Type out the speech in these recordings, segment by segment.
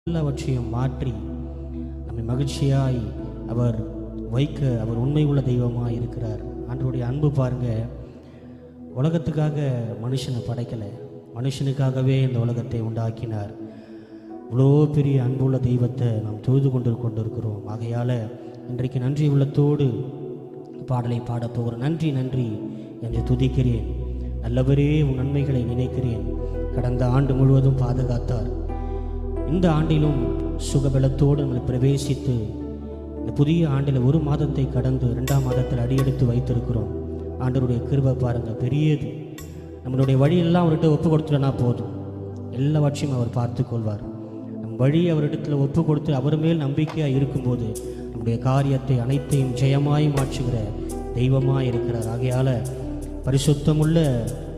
எல்லாவற்றையும் மாற்றி நம்மை மகிழ்ச்சியாய் அவர் வைக்க அவர் உண்மை உள்ள தெய்வமாக இருக்கிறார். ஆண்டவருடைய அன்பு பாருங்க, உலகத்துக்காக மனுஷனை படைக்கலை, மனுஷனுக்காகவே இந்த உலகத்தை உண்டாக்கினார். இவ்வளோ பெரிய அன்புள்ள தெய்வத்தை நாம் தொழுது கொண்டிருக்கிறோம். ஆகையால் இன்றைக்கு நன்றி உள்ளத்தோடு பாடலை பாடப்போகிறோம். நன்றி நன்றி என்று துதிக்கிறேன். நல்லவரே உன் நன்மைகளை நினைக்கிறேன். கடந்த ஆண்டு முழுவதும் பாதுகாத்தார். இந்த ஆண்டிலும் சுகபலத்தோடு நம்மளை பிரவேசித்து இந்த புதிய ஆண்டில் ஒரு மாதத்தை கடந்து 2ஆம் மாதத்தில் அடியெடுத்து வைத்திருக்கிறோம். ஆண்டவருடைய கிருபை பாருங்கள், பெரியது. நம்மளுடைய வழியெல்லாம் அவர்கிட்ட ஒப்பு கொடுத்துட்டனா போதும், எல்லாவற்றையும் அவர் பார்த்து கொள்வார். நம் வழி அவரிடத்தில் ஒப்பு கொடுத்து அவர் மேல் நம்பிக்கையாக இருக்கும்போது நம்முடைய காரியத்தை அனைத்தையும் ஜெயமாய் மாற்றுகிற தெய்வமாக இருக்கிறார். ஆகையால் பரிசுத்தமுள்ள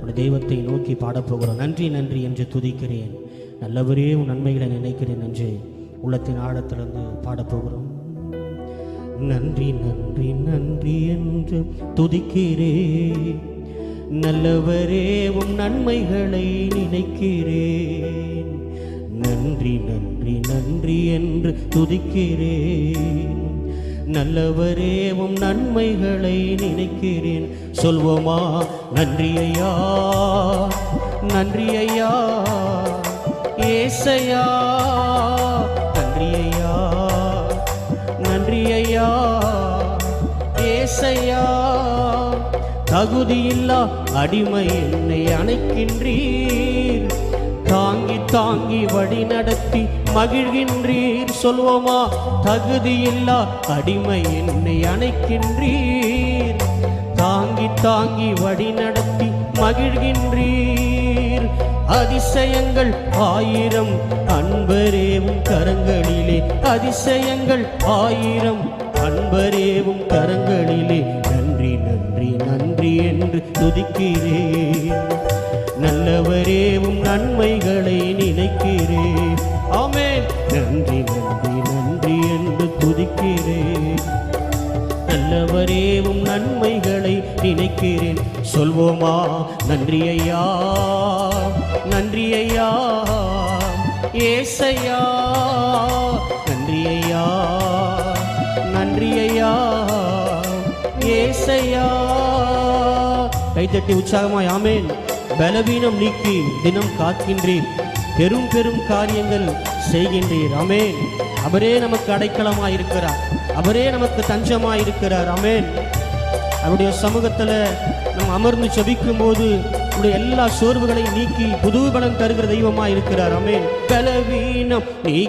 ஒரு தெய்வத்தை நோக்கி பாடப்போகிறோம். நன்றி நன்றி என்று துதிக்கிறேன். நல்லவரே உன் நன்மைகளை நினைக்கிறேன் என்று உள்ளத்தின் ஆழத்திலிருந்து பாடப்போகிறோம். நன்றி நன்றி நன்றி என்று துதிக்கிறேன். நல்லவரே உன் நன்மைகளை நினைக்கிறேன். நன்றி நன்றி நன்றி என்று துதிக்கிறேன். நல்லவரே உம் நன்மைகளை நினைக்கிறேன். சொல்வோமா? நன்றி ஐயா, நன்றி ஐயா ஏசையா, நன்றி ஐயா, நன்றி ஐயா ஏசையா. தகுதியில்லா அடிமை என்னை அணைக்கின்றீர், தாங்கி தாங்கி வழி நடத்தி மகிழ்கின்றீர். சொல்வோமா? தகுதியில்லா அடிமை என்னை அணைக்கின்றீர், தாங்கி தாங்கி வழி நடத்தி மகிழ்கின்றீர். அதிசயங்கள் ஆயிரம் அன்பரேவும் கரங்களிலே, அதிசயங்கள் ஆயிரம் அன்பரேவும் கரங்களிலே. நன்றி நன்றி நன்றி என்று துதிக்கிறேன். நல்லவரேவும் நன்மைகளை நினைக்கிறேன். ஆமென். நன்றி நன்றி நன்றி என்று துதிக்கிறேன். நல்லவரேவும் நன்மைகளை நினைக்கிறேன். சொல்வோமா? நன்றி ஐயா, நன்றி ஐயா ஏசையா, நன்றி ஐயா, நன்றி ஐயா ஏசையா. கைத்தட்டி உற்சாகமாய் ஆமென். பலவீனம் நீக்கி தினம் காக்கின்றீர், பெரும் பெரும் காரியங்கள் செய்கின்றீர். ஆமென். அவரே நமக்கு அடைக்கலமாய் இருக்கிறார், அவரே நமக்கு தஞ்சமாய் இருக்கிறார். ஆமென். அவருடைய சமூகத்தில் நம்ம அமர்ந்து ஜெபிக்கும் போது நம்முடைய எல்லா சோர்வுகளையும் நீக்கி புது பலம் தருகிற தெய்வமாய் இருக்கிறார். ஆமென். பலவீனம் நீ